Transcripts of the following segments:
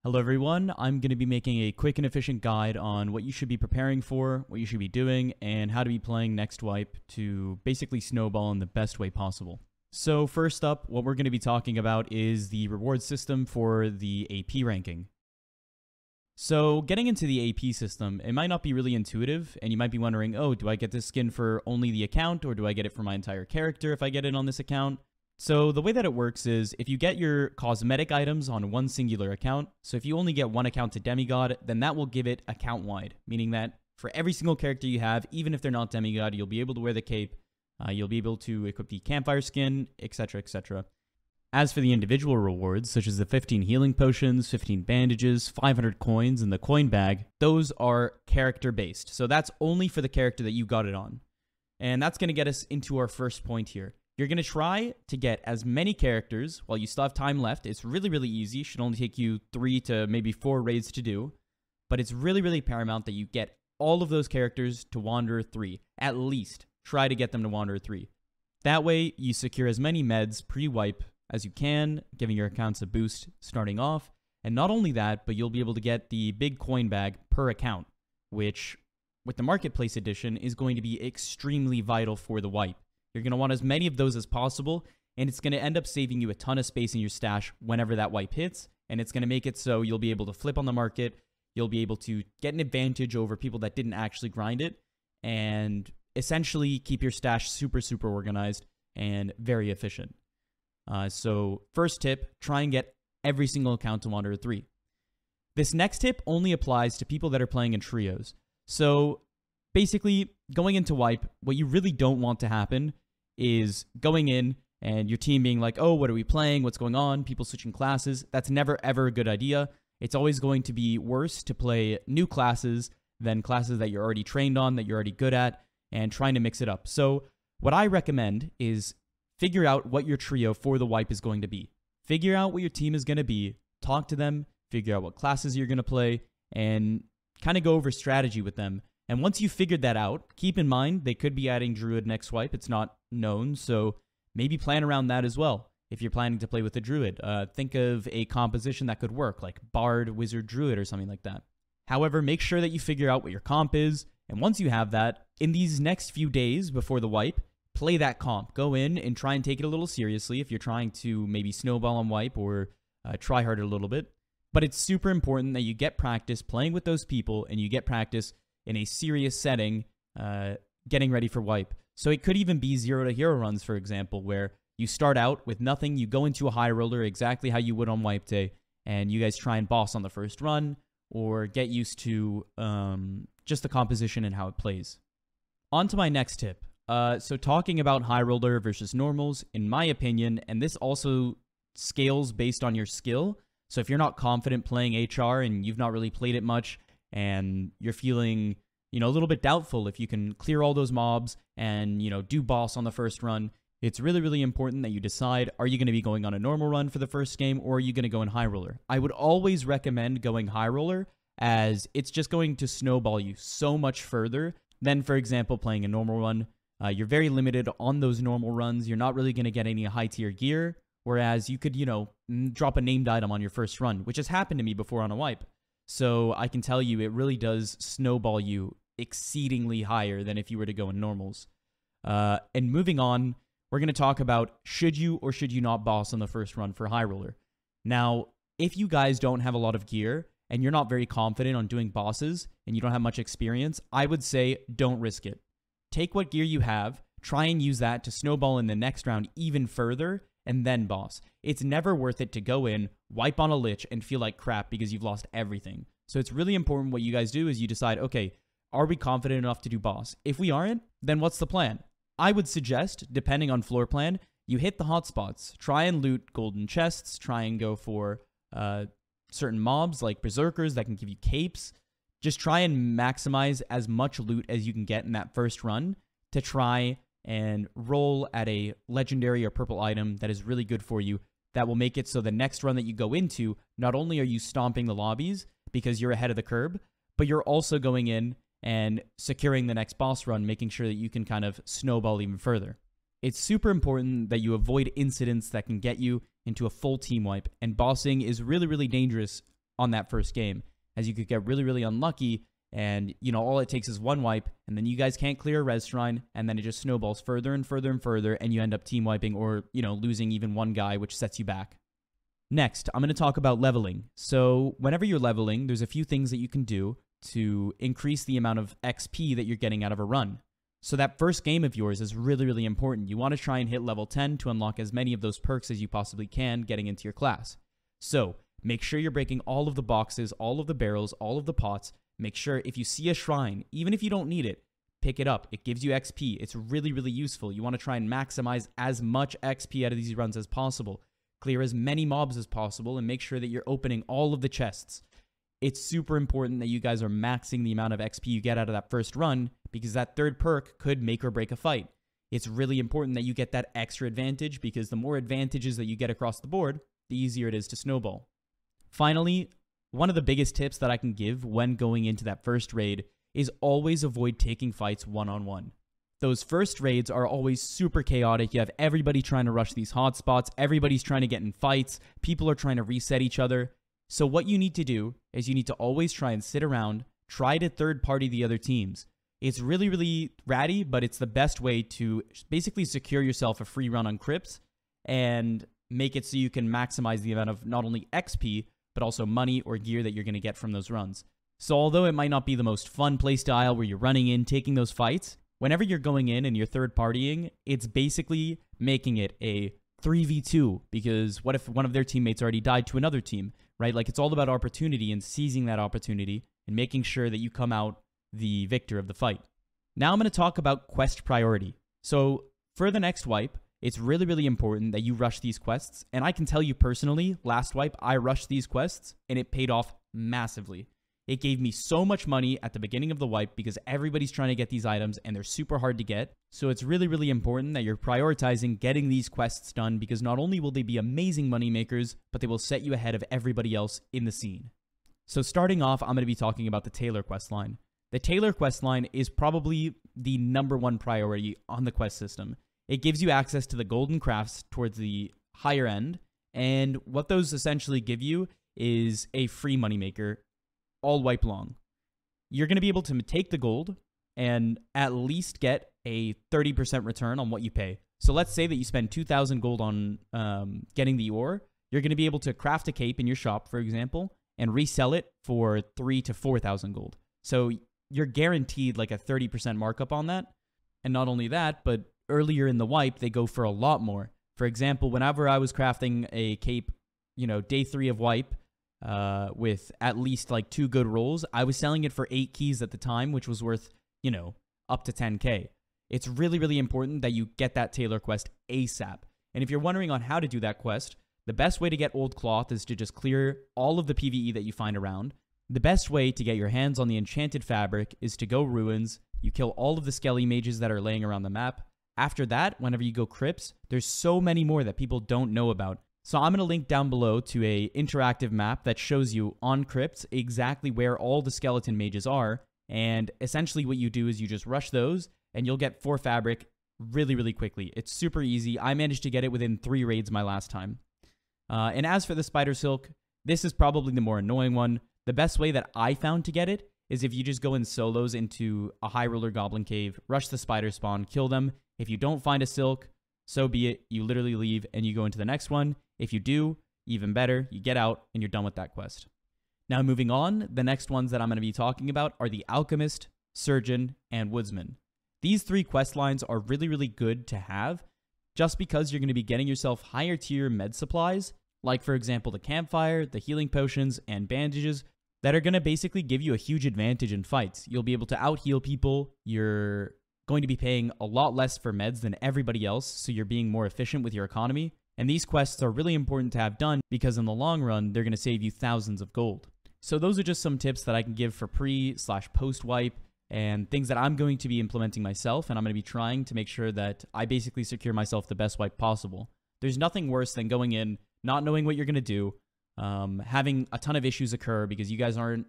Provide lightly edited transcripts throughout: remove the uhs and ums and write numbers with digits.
Hello everyone, I'm going to be making a quick and efficient guide on what you should be preparing for, what you should be doing, and how to be playing next wipe to basically snowball in the best way possible. So first up, what we're going to be talking about is the reward system for the AP ranking. So getting into the AP system, it might not be really intuitive, and you might be wondering, oh, do I get this skin for only the account, or do I get it for my entire character if I get it on this account? So the way that it works is if you get your cosmetic items on one singular account, so if you only get one account to demigod, then that will give it account-wide, meaning that for every single character you have, even if they're not demigod, you'll be able to wear the cape, you'll be able to equip the campfire skin, etc., etc. As for the individual rewards, such as the 15 healing potions, 15 bandages, 500 coins, and the coin bag, those are character-based, so that's only for the character that you got it on. And that's going to get us into our first point here. You're going to try to get as many characters while you still have time left. It's really, really easy. It should only take you 3 to maybe 4 raids to do. But it's really, really paramount that you get all of those characters to Wanderer 3. At least try to get them to Wanderer 3. That way, you secure as many meds pre-wipe as you can, giving your accounts a boost starting off. And not only that, but you'll be able to get the big coin bag per account, which, with the Marketplace Edition, is going to be extremely vital for the wipe. You're going to want as many of those as possible, and it's going to end up saving you a ton of space in your stash whenever that wipe hits, and it's going to make it so you'll be able to flip on the market, you'll be able to get an advantage over people that didn't actually grind it, and essentially keep your stash super, super organized and very efficient. So first tip, try and get every single account to Wanderer 3. This next tip only applies to people that are playing in trios. So basically, going into wipe, what you really don't want to happen is going in and your team being like, oh, what are we playing? What's going on? People switching classes. That's never, ever a good idea. It's always going to be worse to play new classes than classes that you're already trained on, that you're already good at, and trying to mix it up. So what I recommend is figure out what your trio for the wipe is going to be. Figure out what your team is going to be, talk to them, figure out what classes you're going to play, and kind of go over strategy with them. And once you've figured that out, keep in mind they could be adding Druid next wipe. It's not known, so maybe plan around that as well. If you're planning to play with a Druid, think of a composition that could work, like Bard, Wizard, Druid, or something like that. However, make sure that you figure out what your comp is, and once you have that, in these next few days before the wipe, play that comp. Go in and try and take it a little seriously if you're trying to maybe snowball on wipe or try harder a little bit. But it's super important that you get practice playing with those people, and you get practice in a serious setting, getting ready for wipe. So it could even be 0 to hero runs, for example, where you start out with nothing, you go into a high roller exactly how you would on wipe day, and you guys try and boss on the first run, or get used to just the composition and how it plays. On to my next tip. So talking about high roller versus normals, in my opinion, and this also scales based on your skill. So if you're not confident playing HR and you've not really played it much, and you're feeling, a little bit doubtful if you can clear all those mobs and, do boss on the first run, it's really, really important that you decide, are you going to be going on a normal run for the first game, or are you going to go in high roller? I would always recommend going high roller, as it's just going to snowball you so much further than, for example, playing a normal run. You're very limited on those normal runs. You're not really going to get any high tier gear, whereas you could, drop a named item on your first run, which has happened to me before on a wipe. So I can tell you it really does snowball you exceedingly higher than if you were to go in normals. And moving on, we're going to talk about should you or should you not boss on the first run for high roller. Now, if you guys don't have a lot of gear and you're not very confident on doing bosses and you don't have much experience, I would say don't risk it. Take what gear you have, try and use that to snowball in the next round even further, and then boss. It's never worth it to go in, wipe on a lich, and feel like crap because you've lost everything. So it's really important what you guys do is you decide, okay, are we confident enough to do boss? If we aren't, then what's the plan? I would suggest, depending on floor plan, you hit the hotspots. Try and loot golden chests. Try and go for certain mobs like berserkers that can give you capes. Just try and maximize as much loot as you can get in that first run to try and roll at a legendary or purple item that is really good for you, that will make it so the next run that you go into, not only are you stomping the lobbies because you're ahead of the curb, but you're also going in and securing the next boss run, making sure that you can kind of snowball even further. It's super important that you avoid incidents that can get you into a full team wipe, and bossing is really, really dangerous on that first game, as you could get really, really unlucky. And, all it takes is one wipe, and then you guys can't clear a res shrine, and then it just snowballs further and further and further, and you end up team wiping or, losing even one guy, which sets you back. Next, I'm going to talk about leveling. So whenever you're leveling, there's a few things that you can do to increase the amount of XP that you're getting out of a run. So that first game of yours is really, really important. You want to try and hit level 10 to unlock as many of those perks as you possibly can getting into your class. So make sure you're breaking all of the boxes, all of the barrels, all of the pots. Make sure if you see a shrine, even if you don't need it, pick it up. It gives you XP. It's really, really useful. You want to try and maximize as much XP out of these runs as possible. Clear as many mobs as possible and make sure that you're opening all of the chests. It's super important that you guys are maxing the amount of XP you get out of that first run because that third perk could make or break a fight. It's really important that you get that extra advantage because the more advantages that you get across the board, the easier it is to snowball. Finally, one of the biggest tips that I can give when going into that first raid is always avoid taking fights one-on-one. Those first raids are always super chaotic. You have everybody trying to rush these hotspots. Everybody's trying to get in fights. People are trying to reset each other. So what you need to do is you need to always try and sit around, try to third-party the other teams. It's really, really ratty, but it's the best way to basically secure yourself a free run on crypts and make it so you can maximize the amount of not only XP, but also money or gear that you're going to get from those runs. So although it might not be the most fun playstyle where you're running in, taking those fights, whenever you're going in and you're third partying, it's basically making it a 3v2 because what if one of their teammates already died to another team, right? Like it's all about opportunity and seizing that opportunity and making sure that you come out the victor of the fight. Now I'm going to talk about quest priority. So for the next wipe, it's really, really important that you rush these quests. And I can tell you personally, last wipe, I rushed these quests and it paid off massively. It gave me so much money at the beginning of the wipe because everybody's trying to get these items and they're super hard to get. So it's really, really important that you're prioritizing getting these quests done because not only will they be amazing money makers, but they will set you ahead of everybody else in the scene. So starting off, I'm going to be talking about the Tailor quest line. The Tailor quest line is probably the #1 priority on the quest system. It gives you access to the golden crafts towards the higher end, and what those essentially give you is a free moneymaker all wipe long. You're going to be able to take the gold and at least get a 30% return on what you pay. So let's say that you spend 2,000 gold on getting the ore. You're going to be able to craft a cape in your shop, for example, and resell it for 3,000 to 4,000 gold. So you're guaranteed like a 30% markup on that. And not only that, but earlier in the wipe, they go for a lot more. For example, whenever I was crafting a cape, day 3 of wipe, with at least like 2 good rolls, I was selling it for 8 keys at the time, which was worth, up to 10k. It's really, really important that you get that Tailor quest ASAP. And if you're wondering on how to do that quest, the best way to get old cloth is to just clear all of the PvE that you find around. The best way to get your hands on the enchanted fabric is to go ruins. You kill all of the skelly mages that are laying around the map. After that, whenever you go crypts, there's so many more that people don't know about. So I'm going to link down below to a interactive map that shows you on crypts exactly where all the skeleton mages are. And essentially what you do is you just rush those and you'll get 4 fabric really, really quickly. It's super easy. I managed to get it within 3 raids my last time. And as for the spider silk, this is probably the more annoying one. The best way that I found to get it is if you just go in solos into a high roller goblin cave, rush the spider spawn, kill them. If you don't find a silk, so be it. You literally leave and you go into the next one. If you do, even better, you get out and you're done with that quest. Now moving on, the next ones that I'm going to be talking about are the Alchemist, Surgeon, and Woodsman. These 3 quest lines are really, really good to have just because you're going to be getting yourself higher tier med supplies, like for example the campfire, the healing potions, and bandages that are going to basically give you a huge advantage in fights. You'll be able to out-heal people, you're going to be paying a lot less for meds than everybody else, so you're being more efficient with your economy. And these quests are really important to have done because in the long run, they're going to save you thousands of gold. So those are just some tips that I can give for pre/post wipe and things that I'm going to be implementing myself, and I'm going to be trying to make sure that I basically secure myself the best wipe possible. There's nothing worse than going in, not knowing what you're going to do, having a ton of issues occur because you guys aren't,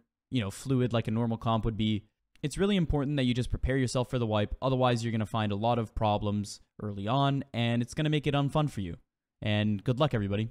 fluid like a normal comp would be. It's really important that you just prepare yourself for the wipe. Otherwise, you're going to find a lot of problems early on, and it's going to make it unfun for you. And good luck, everybody.